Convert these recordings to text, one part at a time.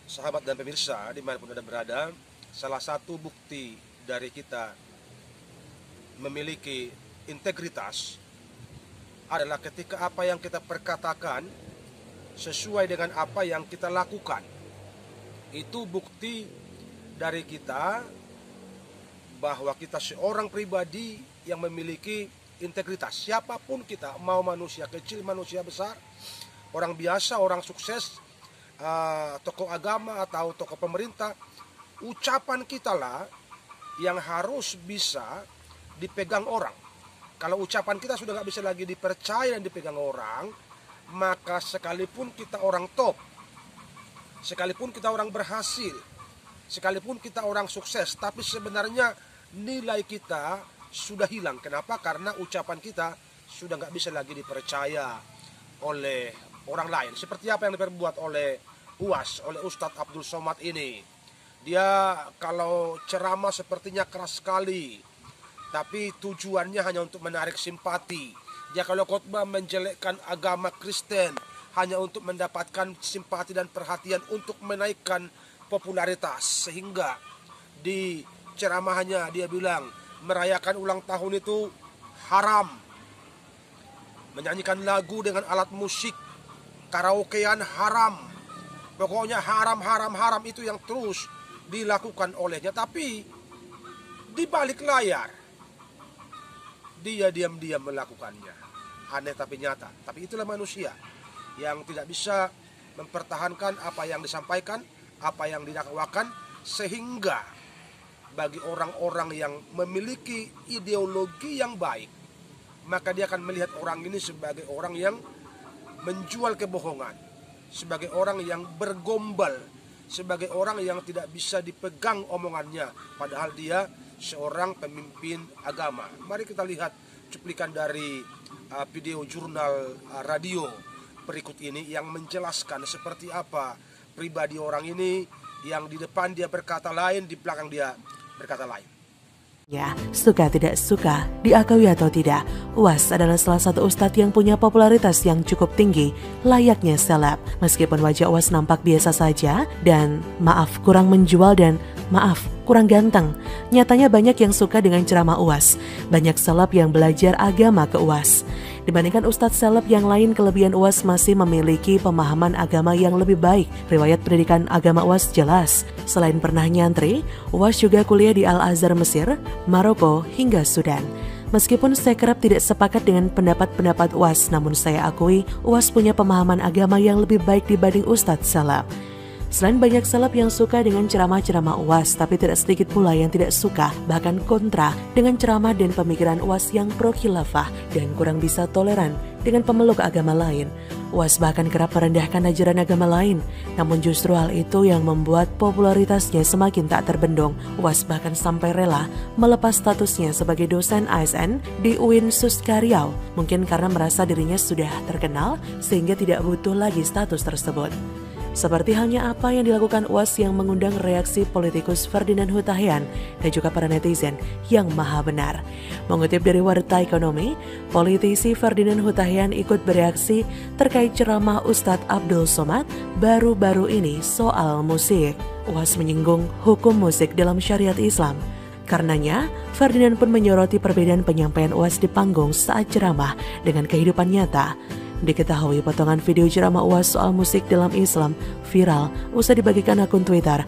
sahabat dan pemirsa dimanapun Anda berada, salah satu bukti dari kita memiliki integritas adalah ketika apa yang kita perkatakan sesuai dengan apa yang kita lakukan. Itu bukti dari kita bahwa kita seorang pribadi yang memiliki integritas. Siapapun kita, mau manusia kecil, manusia besar, orang biasa, orang sukses, tokoh agama atau tokoh pemerintah, ucapan kita lah yang harus bisa dipegang orang. Kalau ucapan kita sudah nggak bisa lagi dipercaya dan dipegang orang, maka sekalipun kita orang top, sekalipun kita orang berhasil, sekalipun kita orang sukses, tapi sebenarnya nilai kita sudah hilang. Kenapa? Karena ucapan kita sudah nggak bisa lagi dipercaya oleh orang lain. Seperti apa yang diperbuat oleh UAS, oleh Ustadz Abdul Somad ini. Dia kalau ceramah sepertinya keras sekali, tapi tujuannya hanya untuk menarik simpati. Dia kalau khotbah menjelekkan agama Kristen hanya untuk mendapatkan simpati dan perhatian untuk menaikkan popularitas. Sehingga di ceramahnya dia bilang merayakan ulang tahun itu haram. Menyanyikan lagu dengan alat musik, karaokean haram. Pokoknya haram, haram, haram itu yang terus dilakukan olehnya. Tapi di balik layar dia diam-diam melakukannya. Aneh tapi nyata. Tapi itulah manusia yang tidak bisa mempertahankan apa yang disampaikan, apa yang didakwakan, sehingga bagi orang-orang yang memiliki ideologi yang baik, maka dia akan melihat orang ini sebagai orang yang menjual kebohongan, sebagai orang yang bergombal, sebagai orang yang tidak bisa dipegang omongannya, padahal dia seorang pemimpin agama. Mari kita lihat cuplikan dari video jurnal radio berikut ini yang menjelaskan seperti apa pribadi orang ini, yang di depan dia berkata lain, di belakang dia berkata lain. Ya, suka tidak suka, diakui atau tidak, UAS adalah salah satu ustadz yang punya popularitas yang cukup tinggi, layaknya seleb. Meskipun wajah UAS nampak biasa saja dan maaf kurang menjual dan maaf kurang ganteng, nyatanya banyak yang suka dengan ceramah UAS. Banyak seleb yang belajar agama ke UAS. Dibandingkan ustadz seleb yang lain, kelebihan UAS masih memiliki pemahaman agama yang lebih baik. Riwayat pendidikan agama UAS jelas. Selain pernah nyantri, UAS juga kuliah di Al-Azhar Mesir, Maroko, hingga Sudan. Meskipun saya kerap tidak sepakat dengan pendapat-pendapat UAS, namun saya akui UAS punya pemahaman agama yang lebih baik dibanding ustadz seleb. Selain banyak seleb yang suka dengan ceramah-ceramah UAS, tapi tidak sedikit pula yang tidak suka, bahkan kontra dengan ceramah dan pemikiran UAS yang pro khilafah dan kurang bisa toleran dengan pemeluk agama lain. UAS bahkan kerap merendahkan ajaran agama lain, namun justru hal itu yang membuat popularitasnya semakin tak terbendung. UAS bahkan sampai rela melepas statusnya sebagai dosen ASN di UIN Suskaryau, mungkin karena merasa dirinya sudah terkenal sehingga tidak butuh lagi status tersebut. Seperti halnya apa yang dilakukan UAS yang mengundang reaksi politikus Ferdinand Hutahian dan juga para netizen yang maha benar. Mengutip dari Warta Ekonomi, politisi Ferdinand Hutahian ikut bereaksi terkait ceramah Ustadz Abdul Somad baru-baru ini soal musik. UAS menyinggung hukum musik dalam syariat Islam. Karenanya, Ferdinand pun menyoroti perbedaan penyampaian UAS di panggung saat ceramah dengan kehidupan nyata. Diketahui potongan video ceramah UAS soal musik dalam Islam viral usai dibagikan akun Twitter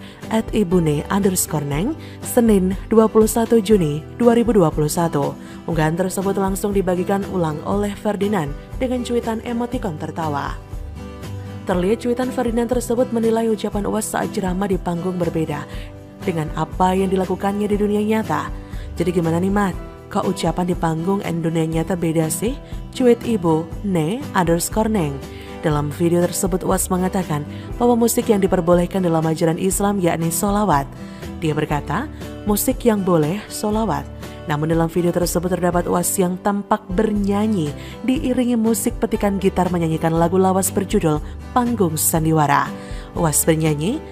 @ibune_neng Senin 21 Juni 2021. Unggahan tersebut langsung dibagikan ulang oleh Ferdinand dengan cuitan emotikon tertawa. Terlihat cuitan Ferdinand tersebut menilai ucapan UAS saat ceramah di panggung berbeda dengan apa yang dilakukannya di dunia nyata. Jadi gimana nih Mat? Kok ucapan di panggung dan dunia nyata beda sih? Cuit ibu ne_neng. Dalam video tersebut UAS mengatakan bahwa musik yang diperbolehkan dalam ajaran Islam yakni sholawat. Dia berkata, musik yang boleh sholawat. Namun dalam video tersebut terdapat UAS yang tampak bernyanyi diiringi musik petikan gitar menyanyikan lagu lawas berjudul Panggung Sandiwara. UAS bernyanyi,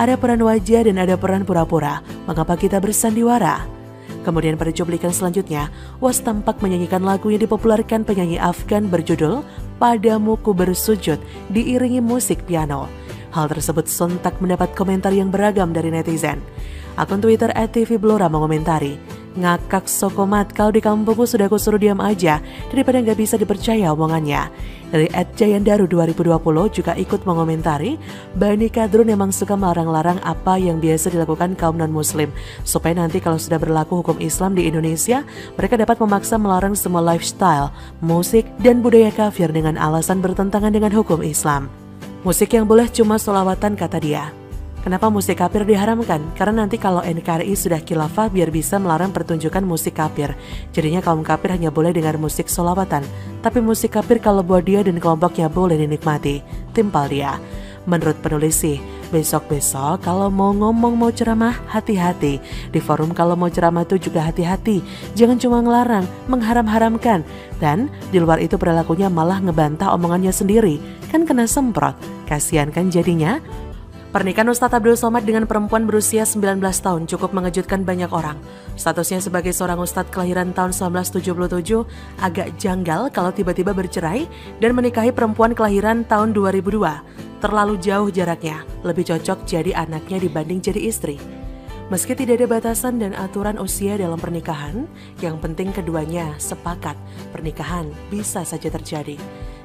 ada peran wajah dan ada peran pura-pura, mengapa kita bersandiwara? Kemudian pada cuplikan selanjutnya, UAS tampak menyanyikan lagu yang dipopulerkan penyanyi Afgan berjudul Padamu Ku Bersujud diiringi musik piano. Hal tersebut sontak mendapat komentar yang beragam dari netizen. Akun Twitter @tvblora mengomentari, "Ngakak sokomat, kalau di kampungku sudah kusuruh diam aja daripada nggak bisa dipercaya omongannya." Dari @jayandaru2020 juga ikut mengomentari, Bani Kadrun emang suka melarang-larang apa yang biasa dilakukan kaum non-muslim, supaya nanti kalau sudah berlaku hukum Islam di Indonesia, mereka dapat memaksa melarang semua lifestyle, musik, dan budaya kafir dengan alasan bertentangan dengan hukum Islam. Musik yang boleh cuma sholawatan, kata dia. Kenapa musik kafir diharamkan? Karena nanti kalau NKRI sudah khilafah biar bisa melarang pertunjukan musik kafir. Jadinya kaum kafir hanya boleh dengar musik sholawatan. Tapi musik kafir kalau buat dia dan kelompoknya boleh dinikmati. Timpal dia. Menurut penulis sih, besok-besok kalau mau ngomong mau ceramah, hati-hati. Di forum kalau mau ceramah tuh juga hati-hati. Jangan cuma ngelarang, mengharam-haramkan. Dan di luar itu perilakunya malah ngebantah omongannya sendiri. Kan kena semprot. Kasian kan jadinya? Pernikahan Ustadz Abdul Somad dengan perempuan berusia 19 tahun cukup mengejutkan banyak orang. Statusnya sebagai seorang ustadz kelahiran tahun 1977 agak janggal kalau tiba-tiba bercerai dan menikahi perempuan kelahiran tahun 2002. Terlalu jauh jaraknya, lebih cocok jadi anaknya dibanding jadi istri. Meski tidak ada batasan dan aturan usia dalam pernikahan, yang penting keduanya sepakat pernikahan bisa saja terjadi.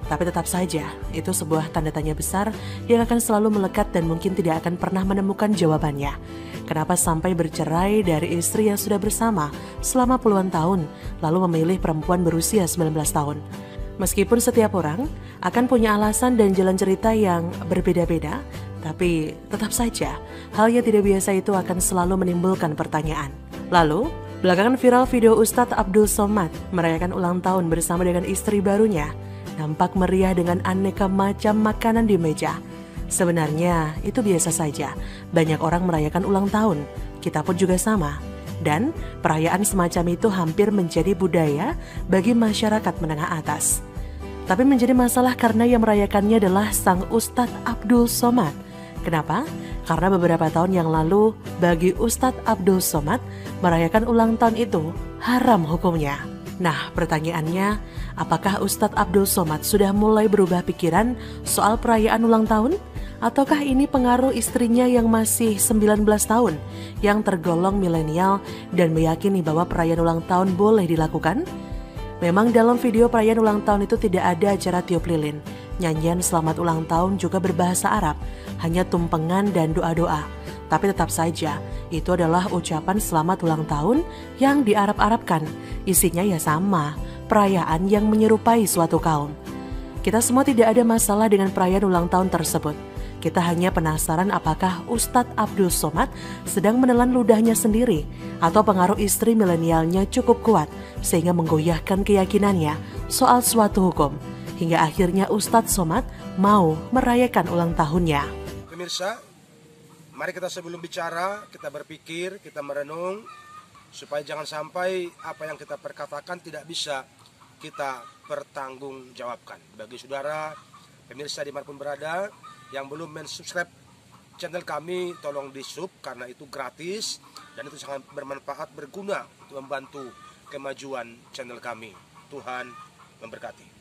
Tapi tetap saja, itu sebuah tanda tanya besar yang akan selalu melekat dan mungkin tidak akan pernah menemukan jawabannya. Kenapa sampai bercerai dari istri yang sudah bersama selama puluhan tahun, lalu memilih perempuan berusia 19 tahun? Meskipun setiap orang akan punya alasan dan jalan cerita yang berbeda-beda, tapi tetap saja, hal yang tidak biasa itu akan selalu menimbulkan pertanyaan. Lalu, belakangan viral video Ustadz Abdul Somad merayakan ulang tahun bersama dengan istri barunya. Nampak meriah dengan aneka macam makanan di meja. Sebenarnya itu biasa saja. Banyak orang merayakan ulang tahun. Kita pun juga sama. Dan perayaan semacam itu hampir menjadi budaya bagi masyarakat menengah atas. Tapi menjadi masalah karena yang merayakannya adalah sang Ustadz Abdul Somad. Kenapa? Karena beberapa tahun yang lalu bagi Ustadz Abdul Somad merayakan ulang tahun itu haram hukumnya. Nah, pertanyaannya, apakah Ustadz Abdul Somad sudah mulai berubah pikiran soal perayaan ulang tahun? Ataukah ini pengaruh istrinya yang masih 19 tahun, yang tergolong milenial dan meyakini bahwa perayaan ulang tahun boleh dilakukan? Memang dalam video perayaan ulang tahun itu tidak ada acara tiup lilin. Nyanyian selamat ulang tahun juga berbahasa Arab, hanya tumpengan dan doa-doa. Tapi tetap saja, itu adalah ucapan selamat ulang tahun yang diarab-arabkan. Isinya ya sama, perayaan yang menyerupai suatu kaum. Kita semua tidak ada masalah dengan perayaan ulang tahun tersebut. Kita hanya penasaran apakah Ustadz Abdul Somad sedang menelan ludahnya sendiri atau pengaruh istri milenialnya cukup kuat sehingga menggoyahkan keyakinannya soal suatu hukum. Hingga akhirnya Ustadz Somad mau merayakan ulang tahunnya. Pemirsa, mari kita sebelum bicara, kita berpikir, kita merenung, supaya jangan sampai apa yang kita perkatakan tidak bisa kita pertanggungjawabkan. Bagi saudara, pemirsa dimanapun berada, yang belum mensubscribe channel kami, tolong di-sub karena itu gratis dan itu sangat bermanfaat, berguna untuk membantu kemajuan channel kami. Tuhan memberkati.